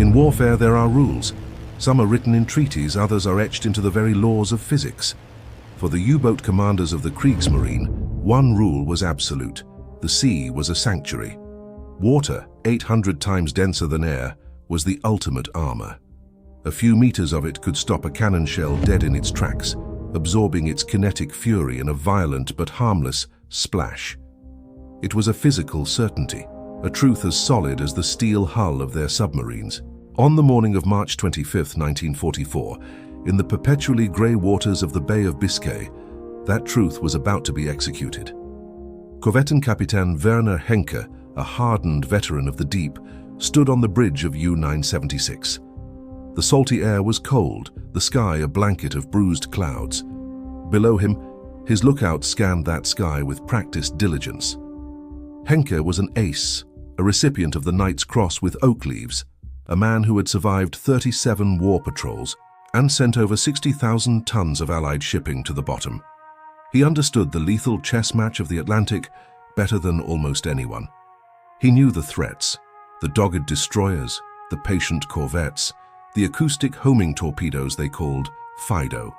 In warfare, there are rules. Some are written in treaties, others are etched into the very laws of physics. For the U-boat commanders of the Kriegsmarine, one rule was absolute. The sea was a sanctuary. Water, 800 times denser than air, was the ultimate armor. A few meters of it could stop a cannon shell dead in its tracks, absorbing its kinetic fury in a violent but harmless splash. It was a physical certainty, a truth as solid as the steel hull of their submarines. On the morning of March 25, 1944, in the perpetually grey waters of the Bay of Biscay, that truth was about to be executed. Korvettenkapitän Werner Henke, a hardened veteran of the deep, stood on the bridge of U-976. The salty air was cold, the sky a blanket of bruised clouds. Below him, his lookout scanned that sky with practiced diligence. Henke was an ace, a recipient of the Knight's Cross with oak leaves, a man who had survived 37 war patrols and sent over 60,000 tons of Allied shipping to the bottom. He understood the lethal chess match of the Atlantic better than almost anyone. He knew the threats, the dogged destroyers, the patient corvettes, the acoustic homing torpedoes they called Fido.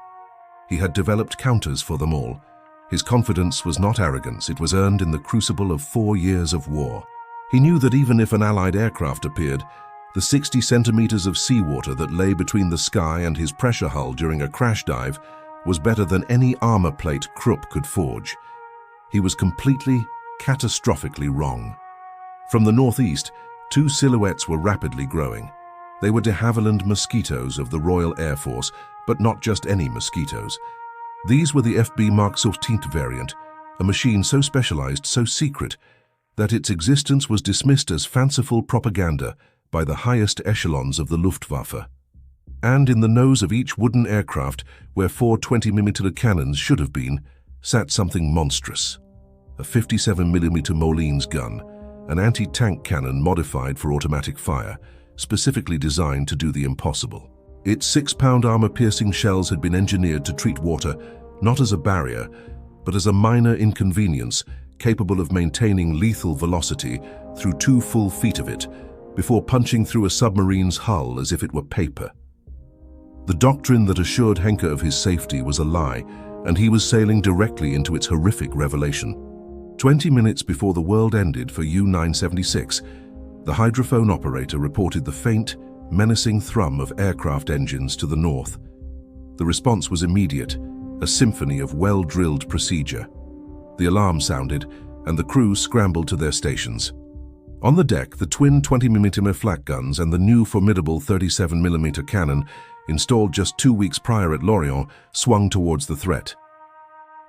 He had developed counters for them all. His confidence was not arrogance, it was earned in the crucible of 4 years of war. He knew that even if an Allied aircraft appeared, the 60 centimeters of seawater that lay between the sky and his pressure hull during a crash dive was better than any armor plate Krupp could forge. He was completely, catastrophically wrong. From the northeast, two silhouettes were rapidly growing. They were de Havilland Mosquitoes of the Royal Air Force, but not just any mosquitoes. These were the FB Mark 15 variant, a machine so specialized, so secret, that its existence was dismissed as fanciful propaganda by the highest echelons of the Luftwaffe. And in the nose of each wooden aircraft, where 4 20mm cannons should have been, sat something monstrous. A 57mm Molines gun, an anti-tank cannon modified for automatic fire, specifically designed to do the impossible. Its 6-pound armor-piercing shells had been engineered to treat water not as a barrier, but as a minor inconvenience capable of maintaining lethal velocity through 2 full feet of it, before punching through a submarine's hull as if it were paper. The doctrine that assured Henke of his safety was a lie, and he was sailing directly into its horrific revelation. 20 minutes before the world ended for U-976, the hydrophone operator reported the faint, menacing thrum of aircraft engines to the north. The response was immediate, a symphony of well-drilled procedure. The alarm sounded, and the crew scrambled to their stations. On the deck, the twin 20mm flak guns and the new formidable 37mm cannon, installed just 2 weeks prior at Lorient, swung towards the threat.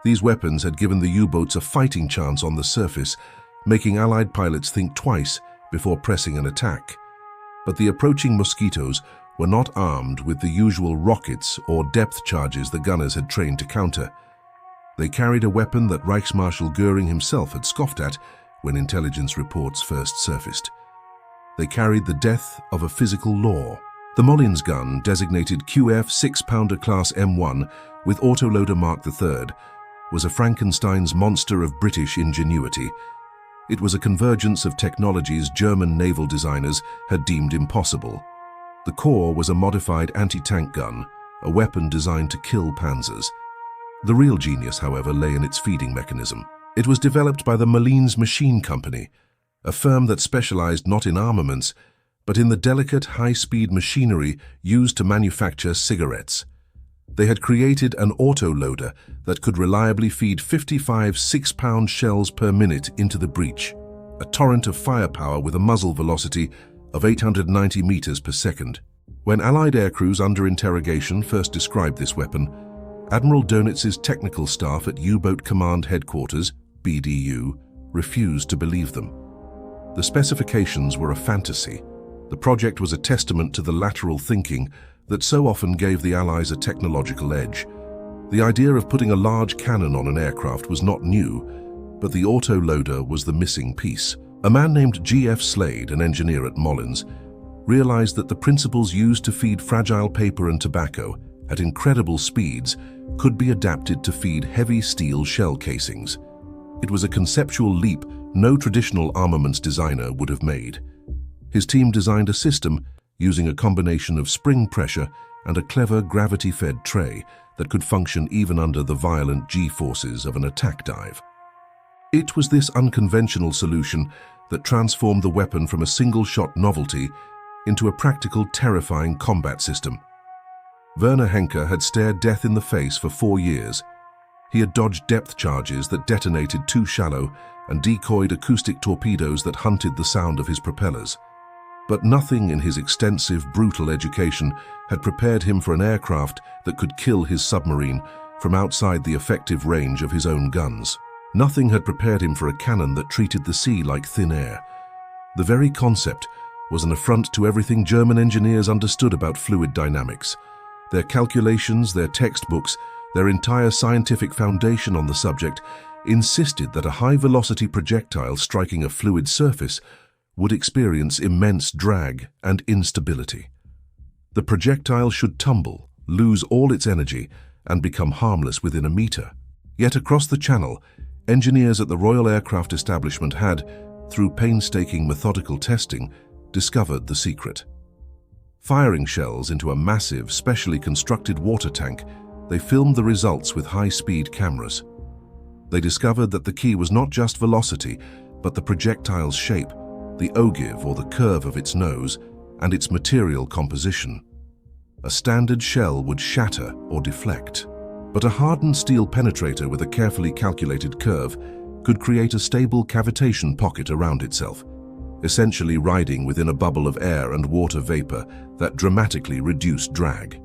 These weapons had given the U-boats a fighting chance on the surface, making Allied pilots think twice before pressing an attack. But the approaching Mosquitoes were not armed with the usual rockets or depth charges the gunners had trained to counter. They carried a weapon that Reichsmarschall Göring himself had scoffed at when intelligence reports first surfaced. They carried the death of a physical law. The Molines gun, designated QF 6-pounder class M1 with autoloader Mark III, was a Frankenstein's monster of British ingenuity. It was a convergence of technologies German naval designers had deemed impossible. The core was a modified anti-tank gun, a weapon designed to kill panzers. The real genius, however, lay in its feeding mechanism. It was developed by the Molines Machine Company, a firm that specialized not in armaments, but in the delicate, high-speed machinery used to manufacture cigarettes. They had created an autoloader that could reliably feed 55 6-pound shells per minute into the breech, a torrent of firepower with a muzzle velocity of 890 meters per second. When Allied aircrews under interrogation first described this weapon, Admiral Dönitz's technical staff at U-Boat Command Headquarters, BDU, refused to believe them. The specifications were a fantasy. The project was a testament to the lateral thinking that so often gave the Allies a technological edge. The idea of putting a large cannon on an aircraft was not new, but the autoloader was the missing piece. A man named G.F. Slade, an engineer at Molins, realized that the principles used to feed fragile paper and tobacco at incredible speeds could be adapted to feed heavy steel shell casings. It was a conceptual leap no traditional armaments designer would have made. His team designed a system using a combination of spring pressure and a clever gravity-fed tray that could function even under the violent G-forces of an attack dive. It was this unconventional solution that transformed the weapon from a single-shot novelty into a practical, terrifying combat system. Werner Henke had stared death in the face for 4 years. He had dodged depth charges that detonated too shallow and decoyed acoustic torpedoes that hunted the sound of his propellers. But nothing in his extensive, brutal education had prepared him for an aircraft that could kill his submarine from outside the effective range of his own guns. Nothing had prepared him for a cannon that treated the sea like thin air. The very concept was an affront to everything German engineers understood about fluid dynamics. Their calculations, their textbooks, their entire scientific foundation on the subject insisted that a high-velocity projectile striking a fluid surface would experience immense drag and instability. The projectile should tumble, lose all its energy, and become harmless within a meter. Yet across the Channel, engineers at the Royal Aircraft Establishment had, through painstaking methodical testing, discovered the secret. Firing shells into a massive, specially constructed water tank, they filmed the results with high-speed cameras. They discovered that the key was not just velocity, but the projectile's shape, the ogive or the curve of its nose, and its material composition. A standard shell would shatter or deflect, but a hardened steel penetrator with a carefully calculated curve could create a stable cavitation pocket around itself, essentially riding within a bubble of air and water vapor that dramatically reduced drag.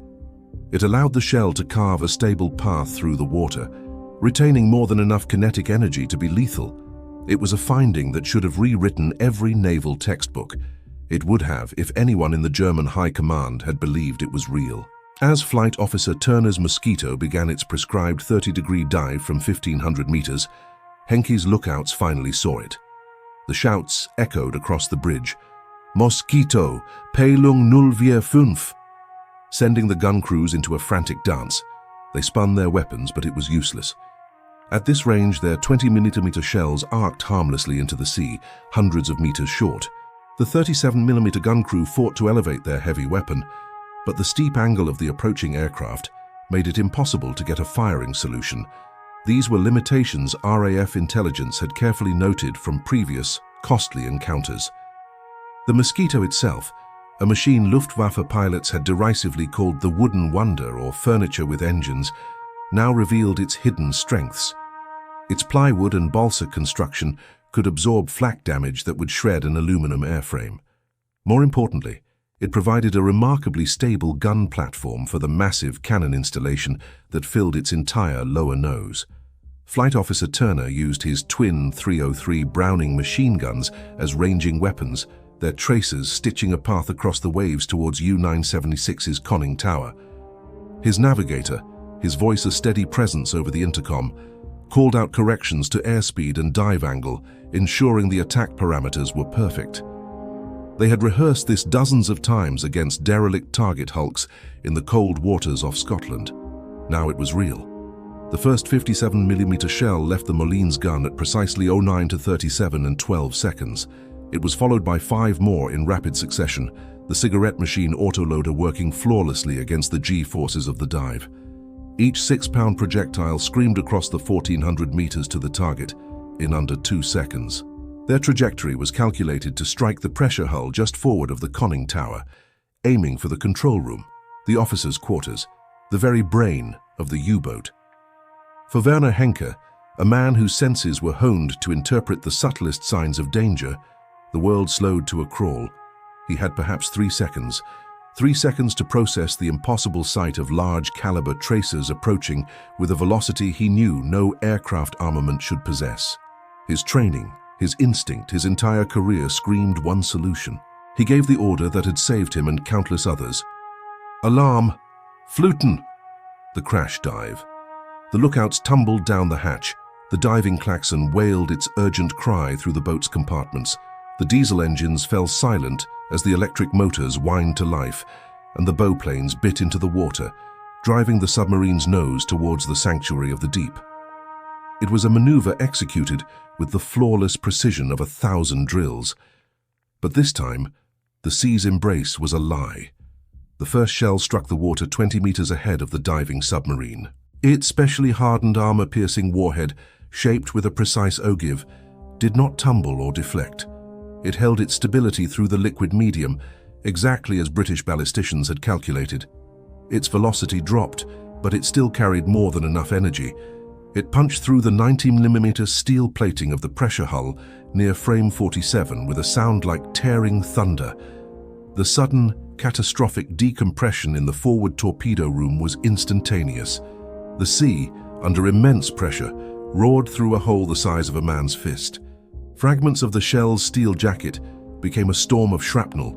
It allowed the shell to carve a stable path through the water, retaining more than enough kinetic energy to be lethal. It was a finding that should have rewritten every naval textbook. It would have if anyone in the German High Command had believed it was real. As Flight Officer Turner's Mosquito began its prescribed 30-degree dive from 1,500 meters, Henke's lookouts finally saw it. The shouts echoed across the bridge. "Mosquito, Peilung 045!" Sending the gun crews into a frantic dance. They spun their weapons, but it was useless. At this range, their 20mm shells arced harmlessly into the sea, hundreds of meters short. The 37mm gun crew fought to elevate their heavy weapon, but the steep angle of the approaching aircraft made it impossible to get a firing solution. These were limitations RAF intelligence had carefully noted from previous, costly encounters. The Mosquito itself, a machine Luftwaffe pilots had derisively called the wooden wonder or furniture with engines, now revealed its hidden strengths. Its plywood and balsa construction could absorb flak damage that would shred an aluminum airframe. More importantly, it provided a remarkably stable gun platform for the massive cannon installation that filled its entire lower nose. Flight Officer Turner used his twin 303 Browning machine guns as ranging weapons, their tracers stitching a path across the waves towards U-976's conning tower. His navigator, his voice a steady presence over the intercom, called out corrections to airspeed and dive angle, ensuring the attack parameters were perfect. They had rehearsed this dozens of times against derelict target hulks in the cold waters off Scotland. Now it was real. The first 57mm shell left the Moline's gun at precisely 09 to 37 and 12 seconds. It was followed by 5 more in rapid succession, the cigarette machine autoloader working flawlessly against the G-forces of the dive. Each 6-pound projectile screamed across the 1,400 meters to the target in under 2 seconds. Their trajectory was calculated to strike the pressure hull just forward of the conning tower, aiming for the control room, the officers' quarters, the very brain of the U-boat. For Werner Henke, a man whose senses were honed to interpret the subtlest signs of danger, the world slowed to a crawl. He had perhaps 3 seconds. 3 seconds to process the impossible sight of large-caliber tracers approaching with a velocity he knew no aircraft armament should possess. His training, his instinct, his entire career screamed one solution. He gave the order that had saved him and countless others. "Alarm! Fluten!" The crash dive. The lookouts tumbled down the hatch. The diving klaxon wailed its urgent cry through the boat's compartments. The diesel engines fell silent as the electric motors whined to life, and the bowplanes bit into the water, driving the submarine's nose towards the sanctuary of the deep. It was a maneuver executed with the flawless precision of 1,000 drills. But this time, The sea's embrace was a lie. The first shell struck the water 20 meters ahead of the diving submarine. Its specially hardened armor-piercing warhead, shaped with a precise ogive, did not tumble or deflect. It held its stability through the liquid medium, exactly as British ballisticians had calculated. Its velocity dropped, but it still carried more than enough energy. It punched through the 90mm steel plating of the pressure hull near frame 47 with a sound like tearing thunder. The sudden, catastrophic decompression in the forward torpedo room was instantaneous. The sea, under immense pressure, roared through a hole the size of a man's fist. Fragments of the shell's steel jacket became a storm of shrapnel,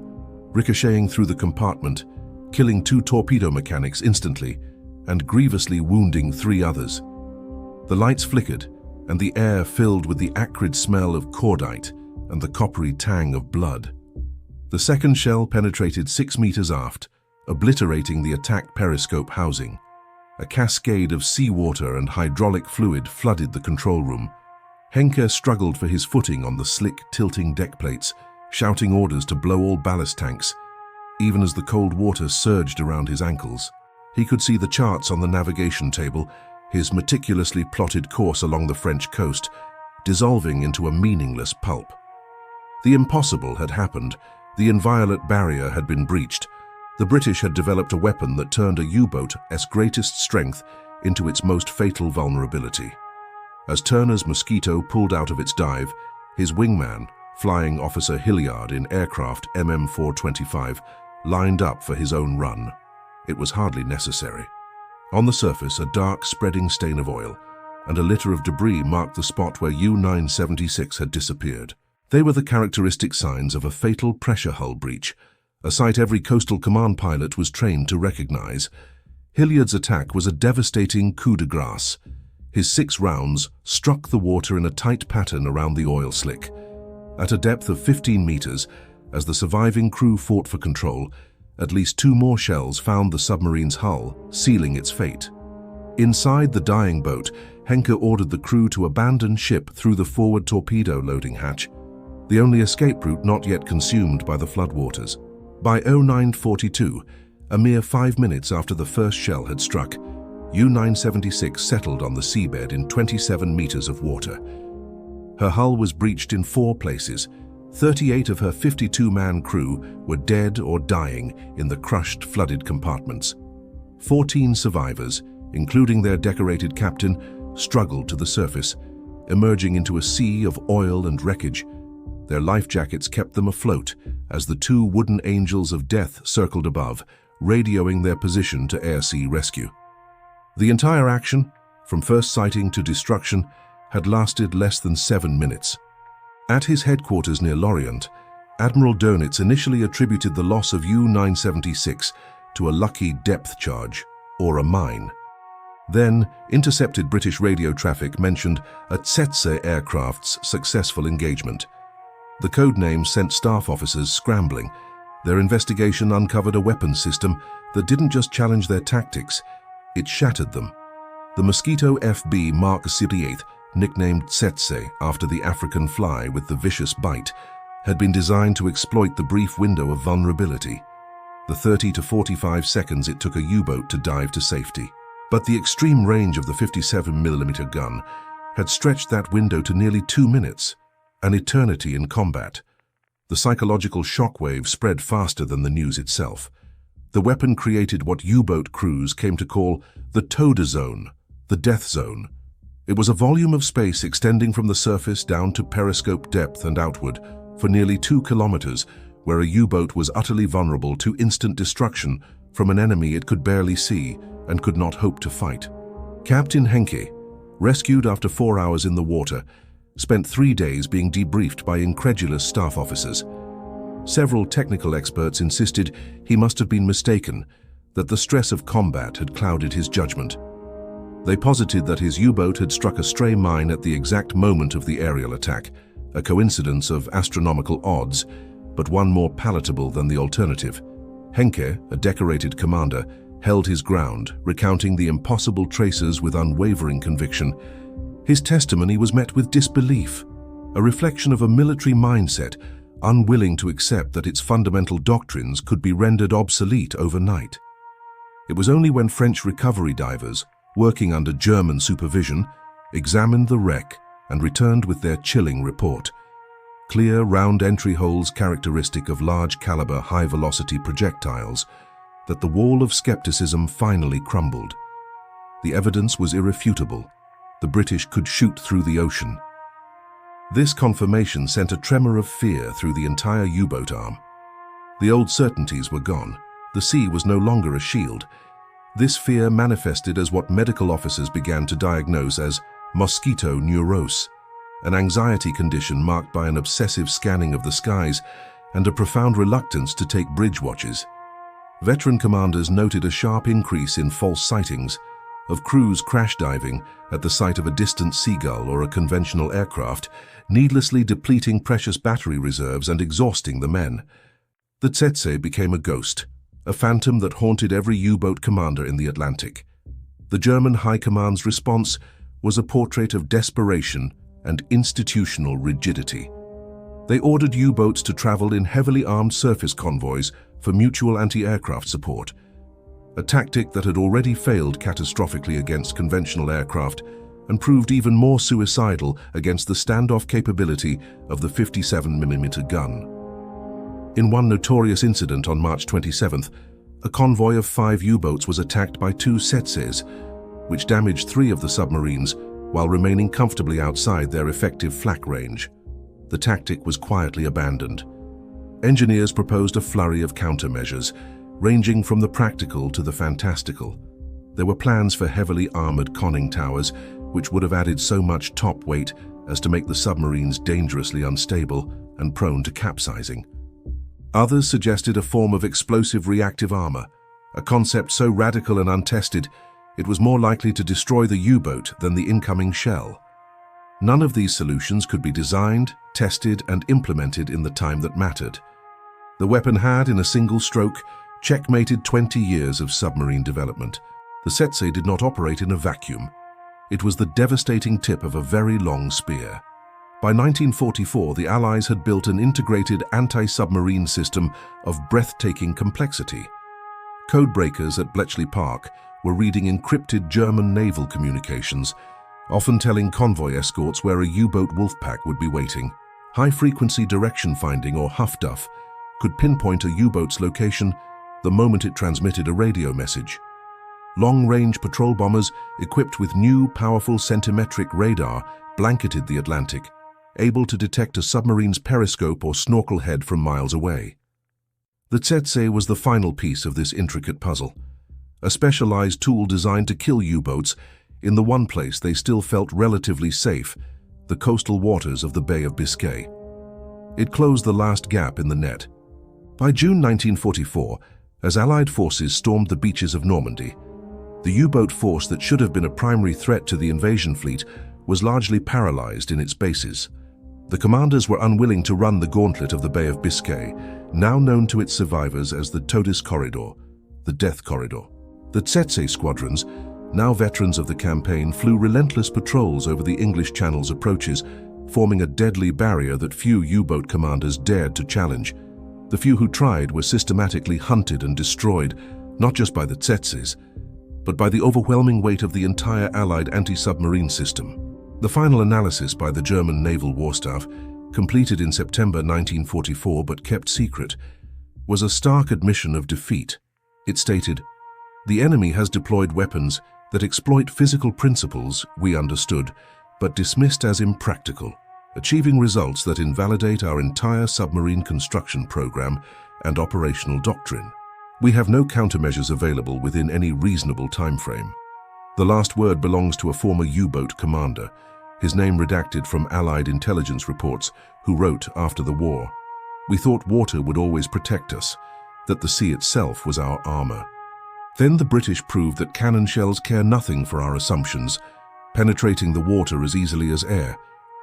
ricocheting through the compartment, killing 2 torpedo mechanics instantly and grievously wounding 3 others. The lights flickered, and the air filled with the acrid smell of cordite and the coppery tang of blood. The second shell penetrated 6 meters aft, obliterating the attack periscope housing. A cascade of seawater and hydraulic fluid flooded the control room. Henke struggled for his footing on the slick, tilting deck plates, shouting orders to blow all ballast tanks. Even as the cold water surged around his ankles, he could see the charts on the navigation table, his meticulously plotted course along the French coast, dissolving into a meaningless pulp. The impossible had happened. The inviolate barrier had been breached. The British had developed a weapon that turned a U-boat's greatest strength into its most fatal vulnerability. As Turner's Mosquito pulled out of its dive, his wingman, Flying Officer Hilliard in aircraft MM-425, lined up for his own run. It was hardly necessary. On the surface, a dark, spreading stain of oil and a litter of debris marked the spot where U-976 had disappeared. They were the characteristic signs of a fatal pressure hull breach, a sight every coastal command pilot was trained to recognize. Hilliard's attack was a devastating coup de grace. His 6 rounds struck the water in a tight pattern around the oil slick. At a depth of 15 meters, as the surviving crew fought for control, at least 2 more shells found the submarine's hull, sealing its fate. Inside the dying boat, Henke ordered the crew to abandon ship through the forward torpedo loading hatch, the only escape route not yet consumed by the floodwaters. By 0942, a mere 5 minutes after the first shell had struck, U-976 settled on the seabed in 27 meters of water. Her hull was breached in 4 places. 38 of her 52-man crew were dead or dying in the crushed, flooded compartments. 14 survivors, including their decorated captain, struggled to the surface, emerging into a sea of oil and wreckage. Their life jackets kept them afloat as the 2 wooden angels of death circled above, radioing their position to air-sea rescue. The entire action, from first sighting to destruction, had lasted less than 7 minutes. At his headquarters near Lorient, Admiral Dönitz initially attributed the loss of U-976 to a lucky depth charge, or a mine. Then, intercepted British radio traffic mentioned a Tsetse aircraft's successful engagement. The code name sent staff officers scrambling. Their investigation uncovered a weapons system that didn't just challenge their tactics, it shattered them. The Mosquito FB Mark 78, nicknamed Tsetse after the African fly with the vicious bite, had been designed to exploit the brief window of vulnerability, the 30 to 45 seconds it took a U-boat to dive to safety. But the extreme range of the 57mm gun had stretched that window to nearly 2 minutes, an eternity in combat. The psychological shockwave spread faster than the news itself. The weapon created what U-boat crews came to call the Tode Zone, the death zone. It was a volume of space extending from the surface down to periscope depth and outward for nearly 2 kilometers, where a U-boat was utterly vulnerable to instant destruction from an enemy it could barely see and could not hope to fight. Captain Henke, rescued after 4 hours in the water, spent 3 days being debriefed by incredulous staff officers. Several technical experts insisted he must have been mistaken, that the stress of combat had clouded his judgment. They posited that his U-boat had struck a stray mine at the exact moment of the aerial attack, a coincidence of astronomical odds, but one more palatable than the alternative. Henke, a decorated commander, held his ground, recounting the impossible traces with unwavering conviction. His testimony was met with disbelief, a reflection of a military mindset unwilling to accept that its fundamental doctrines could be rendered obsolete overnight. It was only when French recovery divers, working under German supervision, examined the wreck and returned with their chilling report. Clear, round entry holes characteristic of large-caliber, high-velocity projectiles, that the wall of skepticism finally crumbled. The evidence was irrefutable. The British could shoot through the ocean. This confirmation sent a tremor of fear through the entire U-boat arm. The old certainties were gone. The sea was no longer a shield. This fear manifested as what medical officers began to diagnose as mosquito neurose, an anxiety condition marked by an obsessive scanning of the skies and a profound reluctance to take bridge watches. Veteran commanders noted a sharp increase in false sightings, of crews crash diving at the sight of a distant seagull or a conventional aircraft, needlessly depleting precious battery reserves and exhausting the men. The Tsetse became a ghost, a phantom that haunted every U-boat commander in the Atlantic. The German High Command's response was a portrait of desperation and institutional rigidity. They ordered U-boats to travel in heavily armed surface convoys for mutual anti-aircraft support, a tactic that had already failed catastrophically against conventional aircraft and proved even more suicidal against the standoff capability of the 57mm gun. In one notorious incident on March 27th, a convoy of 5 U-boats was attacked by 2 Tsetses, which damaged 3 of the submarines while remaining comfortably outside their effective flak range. The tactic was quietly abandoned. Engineers proposed a flurry of countermeasures, ranging from the practical to the fantastical. There were plans for heavily armored conning towers, which would have added so much top weight as to make the submarines dangerously unstable and prone to capsizing. Others suggested a form of explosive reactive armor, a concept so radical and untested it was more likely to destroy the U-boat than the incoming shell. None of these solutions could be designed, tested, and implemented in the time that mattered. The weapon had, in a single stroke, checkmated 20 years of submarine development. The Tsetse did not operate in a vacuum. It was the devastating tip of a very long spear. By 1944, the Allies had built an integrated anti-submarine system of breathtaking complexity. Codebreakers at Bletchley Park were reading encrypted German naval communications, often telling convoy escorts where a U-boat wolfpack would be waiting. High-frequency direction finding, or HFDUF, could pinpoint a U-boat's location the moment it transmitted a radio message. Long-range patrol bombers equipped with new, powerful centimetric radar blanketed the Atlantic, able to detect a submarine's periscope or snorkel head from miles away. The Tsetse was the final piece of this intricate puzzle, a specialized tool designed to kill U-boats in the one place they still felt relatively safe, the coastal waters of the Bay of Biscay. It closed the last gap in the net. By June 1944, as Allied forces stormed the beaches of Normandy, the U-boat force that should have been a primary threat to the invasion fleet was largely paralyzed in its bases. The commanders were unwilling to run the gauntlet of the Bay of Biscay, now known to its survivors as the Todis Corridor, the Death Corridor. The Tsetse squadrons, now veterans of the campaign, flew relentless patrols over the English Channel's approaches, forming a deadly barrier that few U-boat commanders dared to challenge. The few who tried were systematically hunted and destroyed, not just by the Tsetses, but by the overwhelming weight of the entire Allied anti-submarine system. The final analysis by the German Naval War Staff, completed in September 1944 but kept secret, was a stark admission of defeat. It stated, "The enemy has deployed weapons that exploit physical principles we understood, but dismissed as impractical, achieving results that invalidate our entire submarine construction program and operational doctrine. We have no countermeasures available within any reasonable time frame." The last word belongs to a former U-boat commander, his name redacted from Allied intelligence reports, who wrote after the war, "We thought water would always protect us, that the sea itself was our armor. Then the British proved that cannon shells care nothing for our assumptions, penetrating the water as easily as air,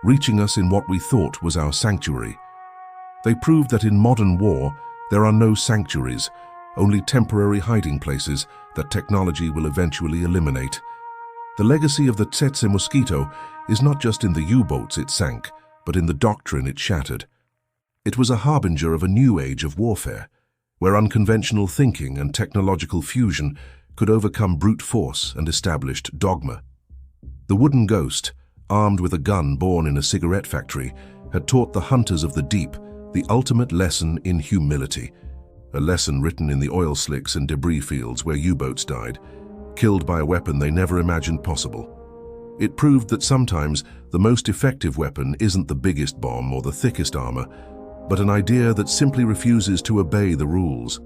reaching us in what we thought was our sanctuary. They proved that in modern war, there are no sanctuaries, only temporary hiding places that technology will eventually eliminate. The legacy of the Tsetse Mosquito is not just in the U-boats it sank, but in the doctrine it shattered. It was a harbinger of a new age of warfare, where unconventional thinking and technological fusion could overcome brute force and established dogma. The wooden ghost, armed with a gun born in a cigarette factory, had taught the hunters of the deep the ultimate lesson in humility, a lesson written in the oil slicks and debris fields where U-boats died, killed by a weapon they never imagined possible. It proved that sometimes the most effective weapon isn't the biggest bomb or the thickest armor, but an idea that simply refuses to obey the rules.